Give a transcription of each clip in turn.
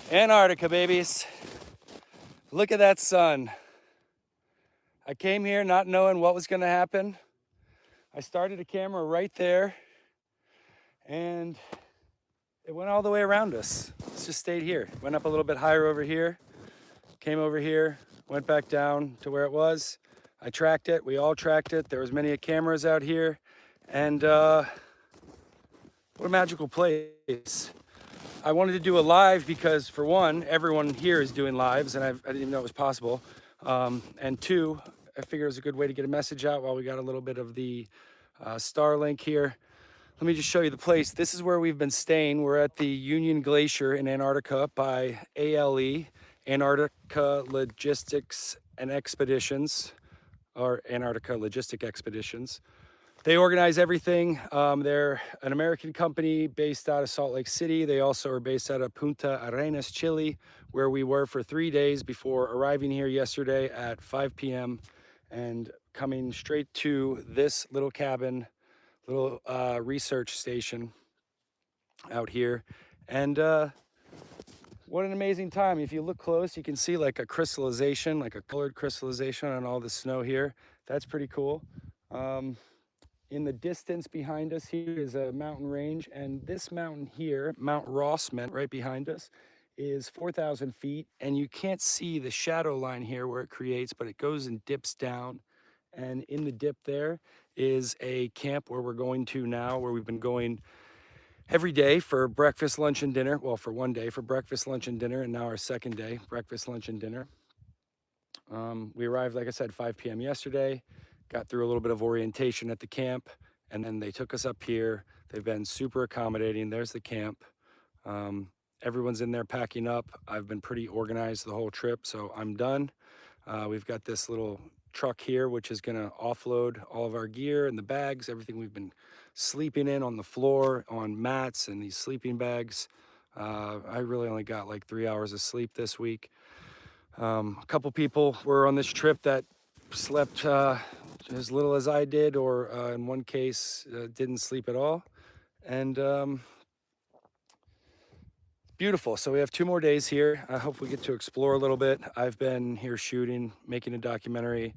Antarctica, babies. Look at that sun. I came here not knowing what was going to happen. I started a camera right there, and it went all the way around us. It's just stayed here. Went up a little bit higher over here, came over here, went back down to where it was. I tracked it. We all tracked it. There was many cameras out here, and what a magical place. I wanted to do a live because, for one, everyone here is doing lives, and I didn't even know it was possible. And two, I figured it was a good way to get a message out while we got a little bit of the Starlink here. Let me just show you the place. This is where we've been staying. We're at the Union Glacier in Antarctica by ALE, Antarctica Logistics and Expeditions, or Antarctica Logistic Expeditions. They organize everything. They're an American company based out of Salt Lake City. They also are based out of Punta Arenas, Chile, where we were for 3 days before arriving here yesterday at 5 p.m. and coming straight to this little cabin, little research station out here. And what an amazing time. If you look close, you can see like a crystallization, like a colored crystallization on all the snow here. That's pretty cool. In the distance behind us here is a mountain range, and this mountain here, Mount Rossman, right behind us, is 4,000 feet, and you can't see the shadow line here where it creates, but it goes and dips down. And in the dip there is a camp where we're going to now, where we've been going every day for breakfast, lunch, and dinner. Well, for one day for breakfast, lunch, and dinner, and now our second day, breakfast, lunch, and dinner. We arrived, like I said, 5 p.m. yesterday, got through a little bit of orientation at the camp, and then they took us up here. They've been super accommodating. There's the camp. Everyone's in there packing up. I've been pretty organized the whole trip, so I'm done. We've got this little truck here, which is gonna offload all of our gear and the bags, everything we've been sleeping in on the floor, on mats and these sleeping bags. I really only got like 3 hours of sleep this week. A couple people were on this trip that slept as little as I did, or in one case, didn't sleep at all. And beautiful. So we have 2 more days here. I hope we get to explore a little bit. I've been here shooting, making a documentary.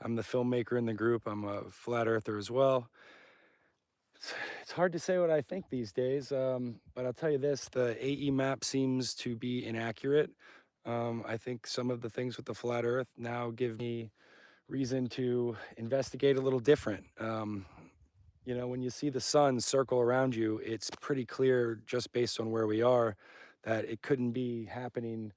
I'm the filmmaker in the group. I'm a flat earther as well. It's hard to say what I think these days, but I'll tell you this, the AE map seems to be inaccurate. I think some of the things with the flat earth now give me reason to investigate a little different. You know, when you see the sun circle around you, it's pretty clear just based on where we are that it couldn't be happening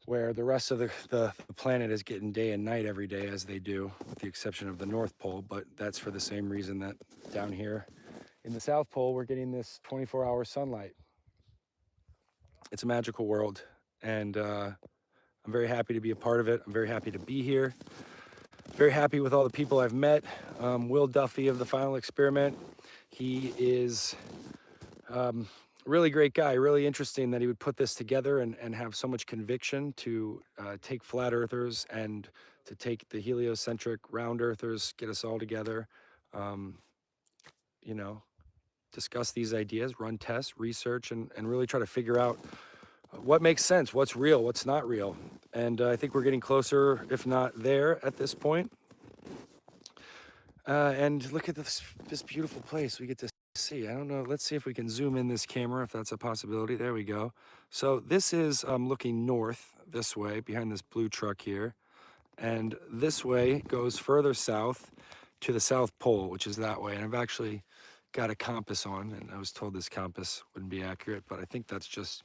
where the rest of the planet is getting day and night every day as they do, with the exception of the North Pole. But that's for the same reason that down here in the South Pole, we're getting this 24-hour sunlight. It's a magical world, and I'm very happy to be a part of it. I'm very happy to be here. Very happy with all the people I've met. Will Duffy of the Final Experiment. He is really great guy, really interesting that he would put this together and have so much conviction to take flat earthers and to take the heliocentric round earthers, get us all together, you know, discuss these ideas, run tests, research, and really try to figure out what makes sense, what's real, what's not real. And I think we're getting closer, if not there, at this point. And look at this beautiful place we get to see. I don't know, let's see if we can zoom in this camera, if that's a possibility. There we go. So this is looking north this way, behind this blue truck here. And this way goes further south to the South Pole, which is that way. And I've actually got a compass on, and I was told this compass wouldn't be accurate, but I think that's just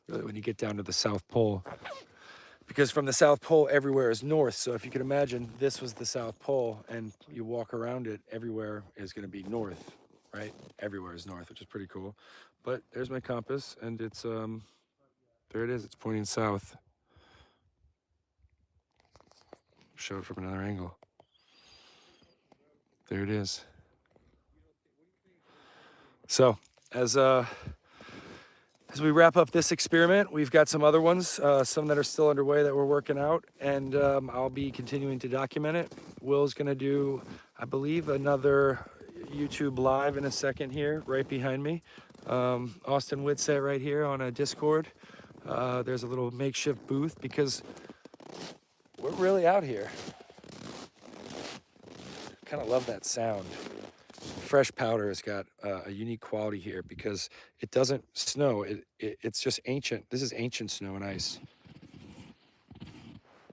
really when you get down to the South Pole, because from the South Pole everywhere is north. So if you could imagine this was the South Pole and you walk around it, everywhere is going to be north, right? Everywhere is north, which is pretty cool. But there's my compass, and it's there it is, it's pointing south. Show it from another angle. There it is. So as we wrap up this experiment, we've got some other ones, some that are still underway that we're working out, and I'll be continuing to document it. Will's gonna do, I believe, another YouTube live in a second here, right behind me. Austin Whitsett right here on a Discord. There's a little makeshift booth because we're really out here. Kind of love that sound. Fresh powder has got a unique quality here because it doesn't snow. It's just ancient. This is ancient snow and ice.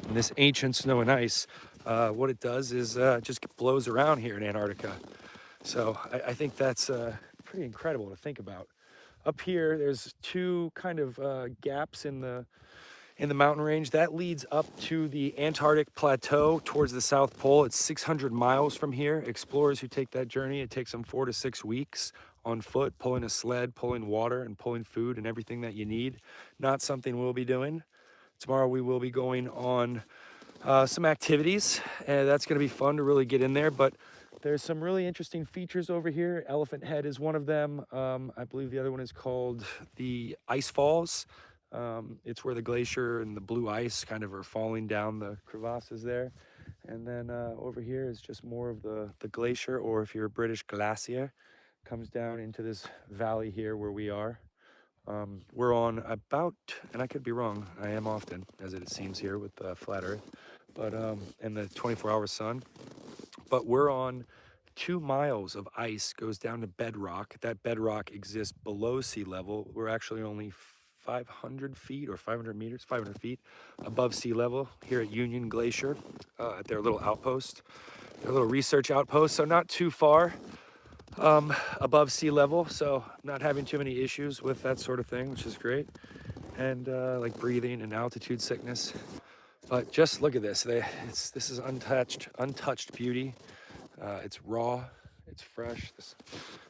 And this ancient snow and ice, what it does is just blows around here in Antarctica. So I think that's pretty incredible to think about. Up here, there's two kind of gaps in the mountain range. That leads up to the Antarctic Plateau towards the South Pole. It's 600 miles from here. Explorers who take that journey, it takes them 4 to 6 weeks on foot, pulling a sled, pulling water, and pulling food and everything that you need. Not something we'll be doing. Tomorrow we will be going on some activities, and that's going to be fun to really get in there. But there's some really interesting features over here. Elephant Head is one of them. I believe the other one is called the Ice Falls. It's where the glacier and the blue ice kind of are falling down the crevasses there. And then over here is just more of the glacier, or if you're a British, glacier, comes down into this valley here where we are. We're on about, and I could be wrong, I am often, as it seems here with flat Earth, but and the 24-hour sun. But we're on 2 miles of ice goes down to bedrock. That bedrock exists below sea level. We're actually only 500 feet or 500 meters, 500 feet above sea level here at Union Glacier at their little outpost, their little research outpost. So not too far above sea level. So not having too many issues with that sort of thing, which is great. And like breathing and altitude sickness. But just look at this. This is untouched beauty. It's raw, it's fresh.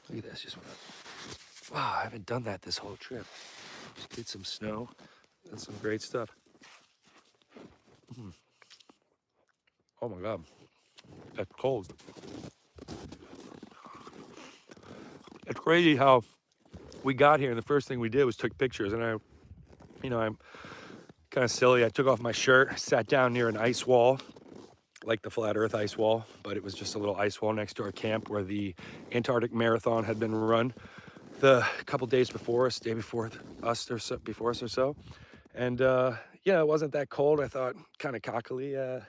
Look at this. Wow, I haven't done that this whole trip. Just did some snow. That's some great stuff. Oh my God, that's cold. It's crazy how we got here and the first thing we did was took pictures. And I'm kind of silly. I took off my shirt, sat down near an ice wall, like the flat Earth ice wall, but it was just a little ice wall next to our camp where the Antarctic Marathon had been run the couple days before us, day before us or so. And yeah, it wasn't that cold. I thought kind of cockily, yeah,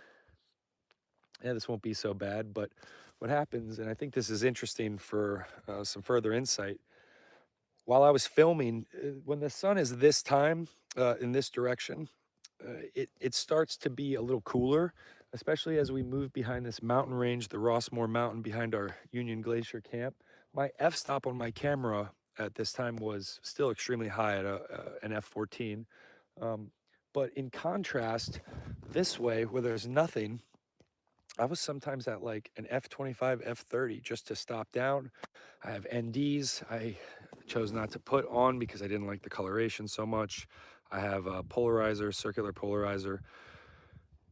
this won't be so bad. But what happens, and I think this is interesting for some further insight, while I was filming, when the sun is this time in this direction, it starts to be a little cooler, especially as we move behind this mountain range, the Rossmore Mountain behind our Union Glacier camp. My f-stop on my camera at this time was still extremely high at an f14. But in contrast, this way, where there's nothing, I was sometimes at like an f25, f30 just to stop down. I have NDs. I chose not to put on because I didn't like the coloration so much. I have a polarizer, circular polarizer.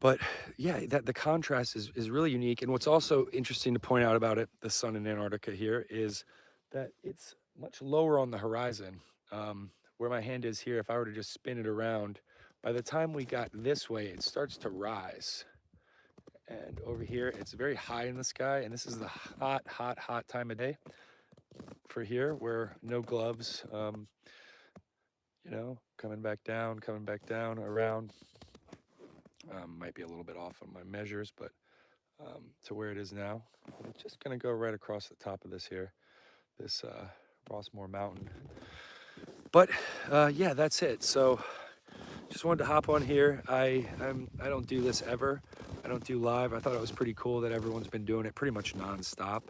But yeah, the contrast is really unique. And what's also interesting to point out about it, the sun in Antarctica here, is that it's much lower on the horizon. Where my hand is here, if I were to just spin it around, by the time we got this way, it starts to rise. And over here, it's very high in the sky. And this is the hot time of day for here, where no gloves, coming back down around. Might be a little bit off on my measures, but to where it is now. I'm just gonna go right across the top of this here, this Rossmore Mountain. But yeah, that's it. So just wanted to hop on here. I don't do this ever. I don't do live. I thought it was pretty cool that everyone's been doing it pretty much nonstop.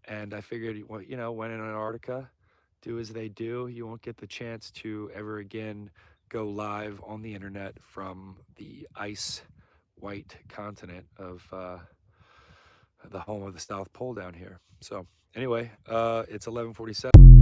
And I figured, when in Antarctica, do as they do. You won't get the chance to ever again go live on the internet from the ice white continent of the home of the South Pole down here. So anyway, it's 11:47.